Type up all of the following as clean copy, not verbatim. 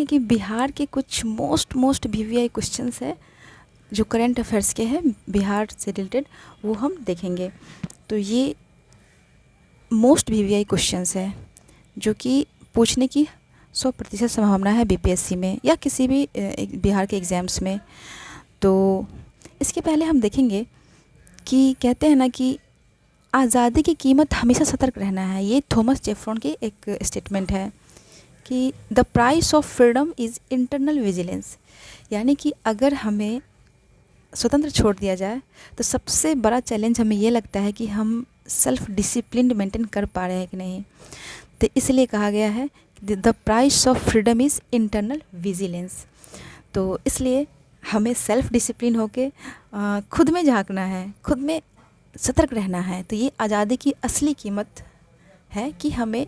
देखेंगे कि बिहार के कुछ मोस्ट वीवीआई क्वेश्चंस है जो करंट अफेयर्स के हैं बिहार से रिलेटेड, वो हम देखेंगे। तो ये मोस्ट वीवीआई क्वेश्चंस है जो कि पूछने की 100% संभावना है बीपीएससी में या किसी भी बिहार के एग्ज़ाम्स में। तो इसके पहले हम देखेंगे कि कहते हैं ना कि आज़ादी की कीमत हमेशा सतर्क रहना है। ये थॉमस जेफरॉन की एक स्टेटमेंट है कि the price of freedom is internal vigilance, यानी कि अगर हमें स्वतंत्र छोड़ दिया जाए तो सबसे बड़ा चैलेंज हमें ये लगता है कि हम सेल्फ डिसिप्लिन मेंटेन कर पा रहे हैं कि नहीं। तो इसलिए कहा गया है the price of freedom is internal vigilance. तो इसलिए हमें सेल्फ डिसिप्लिन होके खुद में झांकना है, खुद में सतर्क रहना है। तो ये आज़ादी की असली कीमत है कि हमें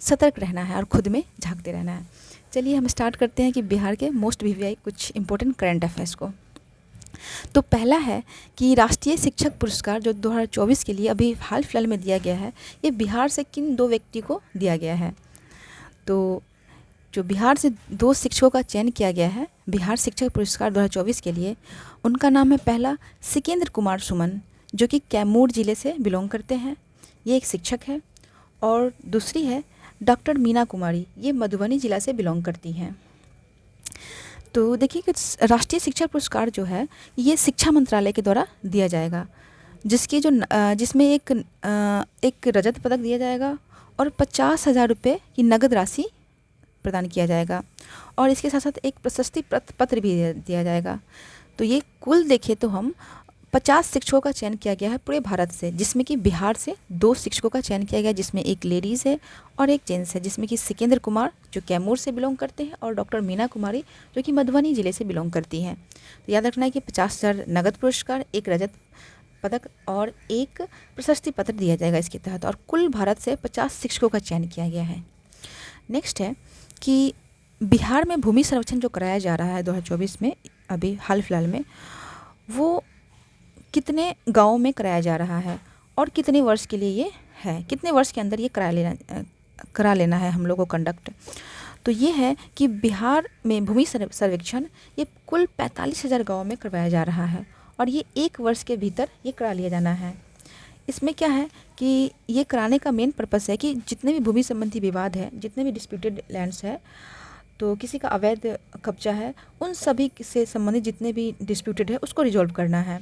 सतर्क रहना है और खुद में झांकते रहना है। चलिए हम स्टार्ट करते हैं कि बिहार के मोस्ट वीवीआई कुछ इंपॉर्टेंट करंट अफेयर्स को। तो पहला है कि राष्ट्रीय शिक्षक पुरस्कार जो 2024 के लिए अभी हाल फिलहाल में दिया गया है, ये बिहार से किन 2 व्यक्ति को दिया गया है। तो जो बिहार से 2 शिक्षकों का चयन किया गया है बिहार शिक्षक पुरस्कार 2024 के लिए, उनका नाम है पहला सिकेंद्र कुमार सुमन जो कि कैमूर ज़िले से बिलोंग करते हैं, ये एक शिक्षक है। और दूसरी है डॉक्टर मीना कुमारी, ये मधुबनी ज़िला से बिलोंग करती हैं। तो देखिए कि राष्ट्रीय शिक्षा पुरस्कार जो है ये शिक्षा मंत्रालय के द्वारा दिया जाएगा, जिसमें एक रजत पदक दिया जाएगा और 50,000 रुपये की नगद राशि प्रदान किया जाएगा और इसके साथ साथ एक प्रशस्ति पत्र भी दिया जाएगा। तो ये कुल देखें तो हम 50 शिक्षकों का चयन किया गया है पूरे भारत से, जिसमें कि बिहार से 2 शिक्षकों का चयन किया गया, जिसमें एक लेडीज़ है और एक जेंट्स है, जिसमें कि सिकेंद्र कुमार जो कैमूर से बिलोंग करते हैं और डॉक्टर मीना कुमारी जो कि मधुबनी ज़िले से बिलोंग करती हैं। तो याद रखना है कि 50,000 नगद पुरस्कार, एक रजत पदक और एक प्रशस्ति पत्र दिया जाएगा इसके तहत, और कुल भारत से 50 शिक्षकों का चयन किया गया है। नेक्स्ट है कि बिहार में भूमि सर्वेक्षण जो कराया जा रहा है 2024 में अभी हाल फिलहाल में, वो कितने गाँव में कराया जा रहा है और कितने वर्ष के लिए ये है, कितने वर्ष के अंदर ये करा लेना है हम लोगों को कंडक्ट। तो ये है कि बिहार में भूमि सर्वेक्षण ये कुल 45,000 गाँव में करवाया जा रहा है और ये 1 वर्ष के भीतर ये करा लिया जाना है। इसमें क्या है कि ये कराने का मेन पर्पस है कि जितने भी भूमि संबंधी विवाद है, जितने भी डिस्प्यूटेड लैंड्स है, तो किसी का अवैध कब्जा है, उन सभी से संबंधित जितने भी डिस्प्यूटेड है उसको रिजॉल्व करना है।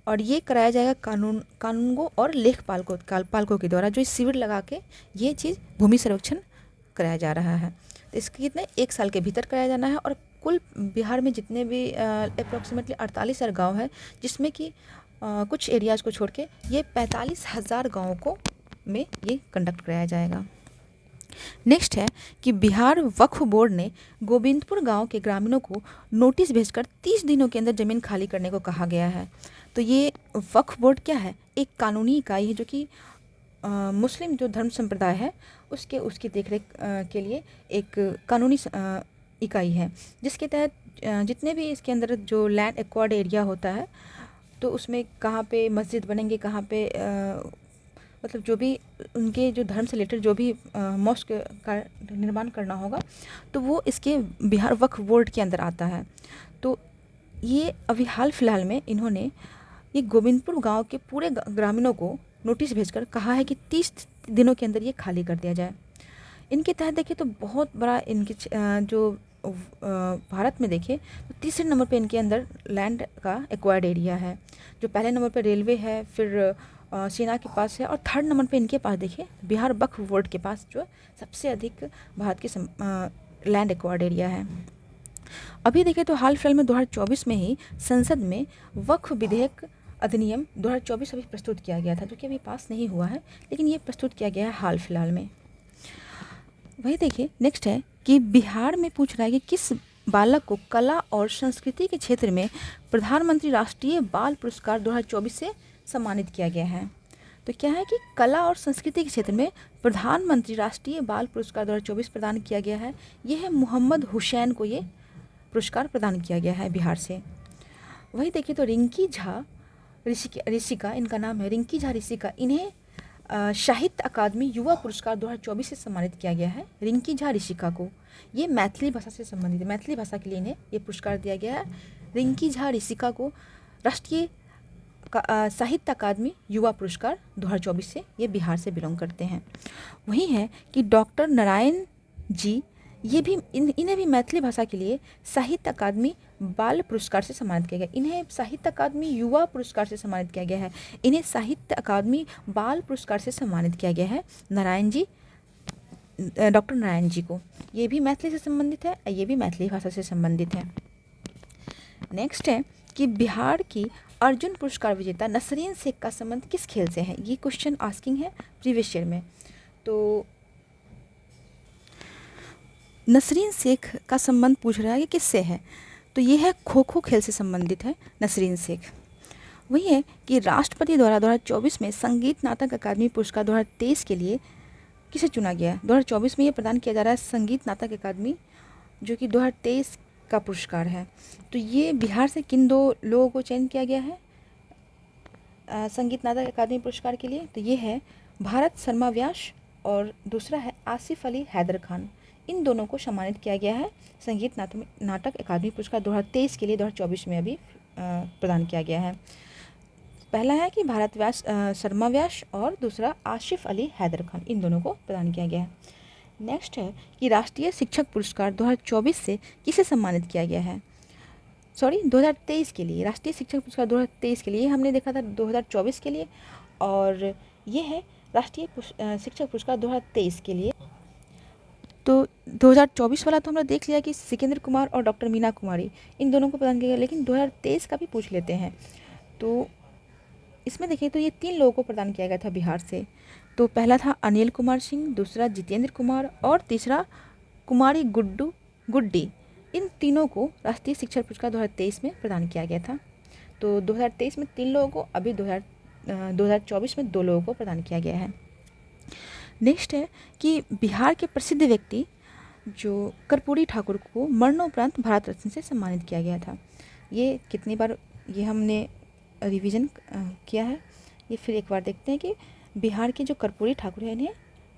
और ये कराया जाएगा कानूनगो और लेखपालकों के द्वारा, जो शिविर लगा के ये चीज़ भूमि सर्वेक्षण कराया जा रहा है। तो इसके कितने 1 साल के भीतर कराया जाना है और कुल बिहार में जितने भी अप्रॉक्सीमेटली 48,000 गाँव है, जिसमें कि कुछ एरियाज़ को छोड़ के ये 45,000 गाँवों को में ये कंडक्ट कराया जाएगा। नेक्स्ट है कि बिहार वक्फ बोर्ड ने गोविंदपुर गांव के ग्रामीणों को नोटिस भेजकर 30 दिनों के अंदर ज़मीन खाली करने को कहा गया है। तो ये वक्फ बोर्ड क्या है, एक कानूनी इकाई है जो कि मुस्लिम जो धर्म संप्रदाय है उसकी देखरेख के लिए एक कानूनी इकाई है, जिसके तहत जितने भी इसके अंदर जो लैंड एक्वायर्ड एरिया होता है, तो उसमें कहाँ पे मस्जिद बनेंगे, कहाँ पे मतलब जो भी उनके जो धर्म से रिलेटेड जो भी मॉस्क का निर्माण करना होगा, तो वो इसके बिहार वक्फ बोर्ड के अंदर आता है। तो ये अभी हाल फिलहाल में इन्होंने ये गोविंदपुर गांव के पूरे ग्रामीणों को नोटिस भेजकर कहा है कि 30 दिनों के अंदर ये खाली कर दिया जाए। इनके तहत देखें तो बहुत बड़ा इनके जो भारत में देखें तो तीसरे नंबर पे इनके अंदर लैंड का एक्वायर्ड एरिया है, जो पहले नंबर पे रेलवे है, फिर सेना के पास है, और 3rd नंबर पे इनके पास देखिए बिहार वक्फ बोर्ड के पास जो सबसे अधिक भारत के लैंड एक्वायर्ड एरिया है। अभी देखें तो हाल फिलहाल में 2024 में ही संसद में वक्फ विधेयक अधिनियम 2024 अभी प्रस्तुत किया गया था, जो कि अभी पास नहीं हुआ है, लेकिन ये प्रस्तुत किया गया है हाल फिलहाल में। वही देखिए नेक्स्ट है कि बिहार में पूछ रहा है कि किस बालक को कला और संस्कृति के क्षेत्र में प्रधानमंत्री राष्ट्रीय बाल पुरस्कार 2024 से सम्मानित किया गया है। तो क्या है कि कला और संस्कृति के क्षेत्र में प्रधानमंत्री राष्ट्रीय बाल पुरस्कार 2024 प्रदान किया गया है। ये है मोहम्मद हुसैन को ये पुरस्कार प्रदान किया गया है बिहार से। वही देखिए तो रिंकी झा ऋषिका, इनका नाम है रिंकी झा ऋषिका, इन्हें साहित्य अकादमी युवा पुरस्कार 2024 से सम्मानित किया गया है रिंकी झा ऋषिका को। ये मैथिली भाषा से संबंधित है, मैथिली भाषा के लिए इन्हें ये पुरस्कार दिया गया है। रिंकी झा ऋषिका को राष्ट्रीय साहित्य अकादमी युवा पुरस्कार 2024 से, ये बिहार से बिलोंग करते हैं। वही है कि डॉक्टर नारायण जी, ये भी इन्हें भी मैथिली भाषा के लिए साहित्य अकादमी बाल पुरस्कार से सम्मानित किया गया। इन्हें साहित्य अकादमी युवा पुरस्कार से सम्मानित किया गया है, इन्हें साहित्य अकादमी बाल पुरस्कार से सम्मानित किया गया है नारायण जी, डॉक्टर नारायण जी को। ये भी मैथिली से संबंधित है, ये भी मैथिली भाषा से संबंधित है। नेक्स्ट है कि बिहार की अर्जुन पुरस्कार विजेता नसरीन शेख का संबंध किस खेल से है। ये क्वेश्चन आस्किंग है प्रीवियस ईयर में। तो नसरीन शेख का संबंध पूछ रहा है कि किससे है, तो ये है खो खो खेल से संबंधित है नसरीन शेख। वही है कि राष्ट्रपति द्वारा 2024 में संगीत नाटक अकादमी पुरस्कार 2023 के लिए किसे चुना गया। 2024 में ये प्रदान किया जा रहा है संगीत नाटक अकादमी, जो कि 2023 का पुरस्कार है। तो ये बिहार से किन 2 लोगों को चयन किया गया है संगीत नाटक अकादमी पुरस्कार के लिए। तो ये है भारत शर्मा व्यास और दूसरा है आसिफ अली हैदर खान। इन दोनों को सम्मानित किया गया है संगीत नाटक अकादमी पुरस्कार 2023 के लिए 2024 में अभी प्रदान किया गया है। पहला है कि भारत व्यास शर्मा व्यास और दूसरा आसिफ अली हैदर खान, इन दोनों को प्रदान किया गया है। नेक्स्ट है कि राष्ट्रीय शिक्षक पुरस्कार 2024 से किसे सम्मानित किया गया है। 2023 के लिए राष्ट्रीय शिक्षक पुरस्कार 2023 के लिए हमने देखा था 2024 के लिए, और ये है राष्ट्रीय शिक्षक पुरस्कार 2023 के लिए। तो 2024 वाला तो हमने देख लिया कि सिकंदर कुमार और डॉक्टर मीना कुमारी, इन दोनों को प्रदान किया गया, लेकिन 2023 का भी पूछ लेते हैं। तो इसमें देखिए तो ये 3 लोगों को प्रदान किया गया था बिहार से। तो पहला था अनिल कुमार सिंह, दूसरा जितेंद्र कुमार और तीसरा कुमारी गुड्डी। इन तीनों को राष्ट्रीय शिक्षक पुरस्कार 2023 में प्रदान किया गया था। तो 2023 में 3 लोगों को, अभी 2024 में 2 लोगों को प्रदान किया गया है। नेक्स्ट है कि बिहार के प्रसिद्ध व्यक्ति जो कर्पूरी ठाकुर को मरणोपरांत भारत रत्न से सम्मानित किया गया था। ये कितनी बार ये हमने रिवीजन किया है, ये फिर एक बार देखते हैं कि बिहार के जो कर्पूरी ठाकुर हैं इन्हें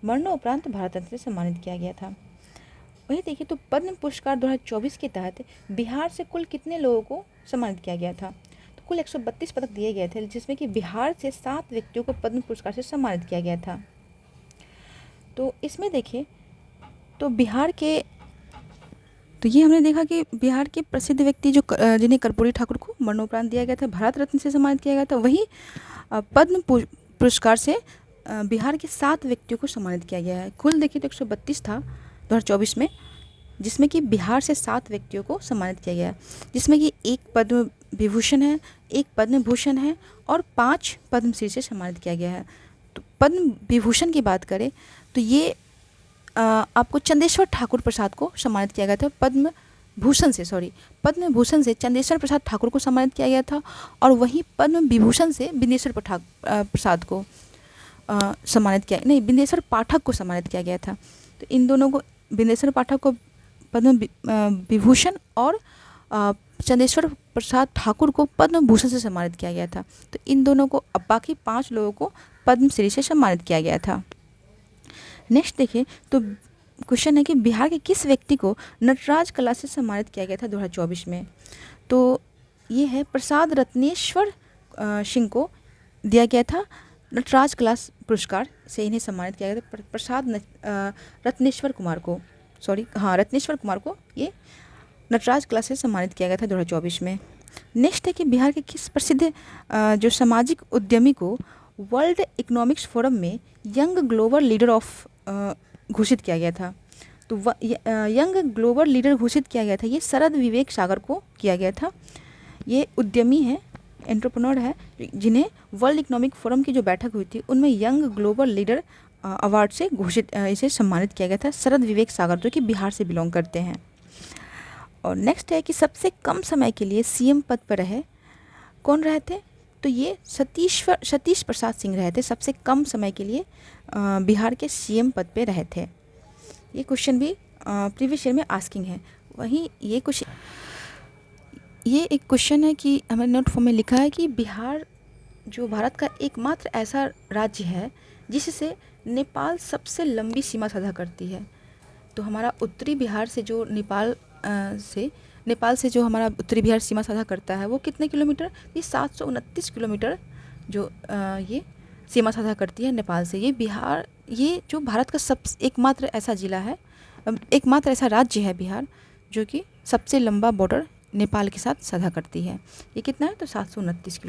मरणोपरांत भारत रत्न से सम्मानित किया गया था। वही देखिए तो पद्म पुरस्कार 2024 के तहत बिहार से कुल कितने लोगों को सम्मानित किया गया था। तो कुल 132 पदक दिए गए थे, जिसमें कि बिहार से 7 व्यक्तियों को पद्म पुरस्कार से सम्मानित किया गया था। तो इसमें देखिए तो बिहार के, तो ये हमने देखा कि बिहार के प्रसिद्ध व्यक्ति जो जिन्हें कर्पूरी ठाकुर को मरणोपरांत दिया गया था, भारत रत्न से सम्मानित किया गया था, वही पद्म पुरस्कार से बिहार के 7 व्यक्तियों को सम्मानित किया गया है। कुल देखिए तो 132 था 2024 में, जिसमें कि बिहार से 7 व्यक्तियों को सम्मानित किया गया, जिसमें कि 1 पद्म विभूषण है, 1 पद्म भूषण है और 5 पद्मश्री से सम्मानित किया गया है। तो पद्म विभूषण की बात करें तो ये आपको चंदेश्वर ठाकुर प्रसाद को सम्मानित किया गया था। पद्म भूषण से चंदेश्वर प्रसाद ठाकुर को सम्मानित किया गया था, और वहीं पद्म विभूषण से बिंदेश्वर प्रसाद को बिंदेश्वर पाठक को सम्मानित किया गया था। तो इन दोनों को, बिंदेश्वर पाठक को पद्म विभूषण और चंदेश्वर प्रसाद ठाकुर को पद्म भूषण से सम्मानित किया गया था। तो इन दोनों को, अब बाकी 5 लोगों को पद्मश्री से सम्मानित किया गया था। नेक्स्ट देखिए तो क्वेश्चन है कि बिहार के किस व्यक्ति को नटराज कला से सम्मानित किया गया था 2024 में। तो ये है प्रसाद रत्नेश्वर सिंह को दिया गया था नटराज कला पुरस्कार से, इन्हें सम्मानित किया गया था। प्रसाद रत्नेश्वर कुमार को ये नटराज कला से सम्मानित किया गया था 2024 में। नेक्स्ट है कि बिहार के किस प्रसिद्ध जो सामाजिक उद्यमी को वर्ल्ड इकोनॉमिक्स फोरम में यंग ग्लोबल लीडर ऑफ घोषित किया गया था। तो यंग ग्लोबल लीडर घोषित किया गया था, ये शरद विवेक सागर को किया गया था। ये उद्यमी है, एंटरप्रेन्योर है, जिन्हें वर्ल्ड इकोनॉमिक फोरम की जो बैठक हुई थी उनमें यंग ग्लोबल लीडर अवार्ड से इसे सम्मानित किया गया था, शरद विवेक सागर, जो कि बिहार से बिलोंग करते हैं। और नेक्स्ट है कि सबसे कम समय के लिए सीएम पद पर रहे, कौन रहे थे। तो ये सतीश प्रसाद सिंह रहे थे, सबसे कम समय के लिए बिहार के सीएम पद पे रहे थे। ये क्वेश्चन भी प्रीवियस ईयर में आस्किंग है। वहीं ये एक क्वेश्चन है कि हमें नोट फॉर्म में लिखा है कि बिहार जो भारत का एकमात्र ऐसा राज्य है जिससे नेपाल सबसे लंबी सीमा साझा करती है। तो हमारा उत्तरी बिहार से जो नेपाल से जो हमारा उत्तरी बिहार सीमा साझा करता है वो कितने किलोमीटर, ये 729 किलोमीटर जो ये सीमा साझा करती है नेपाल से। ये जो भारत का एकमात्र ऐसा ज़िला है, एकमात्र ऐसा राज्य है बिहार जो कि सबसे लंबा बॉर्डर नेपाल के साथ साझा करती है। ये कितना है, तो 729 किलोमीटर।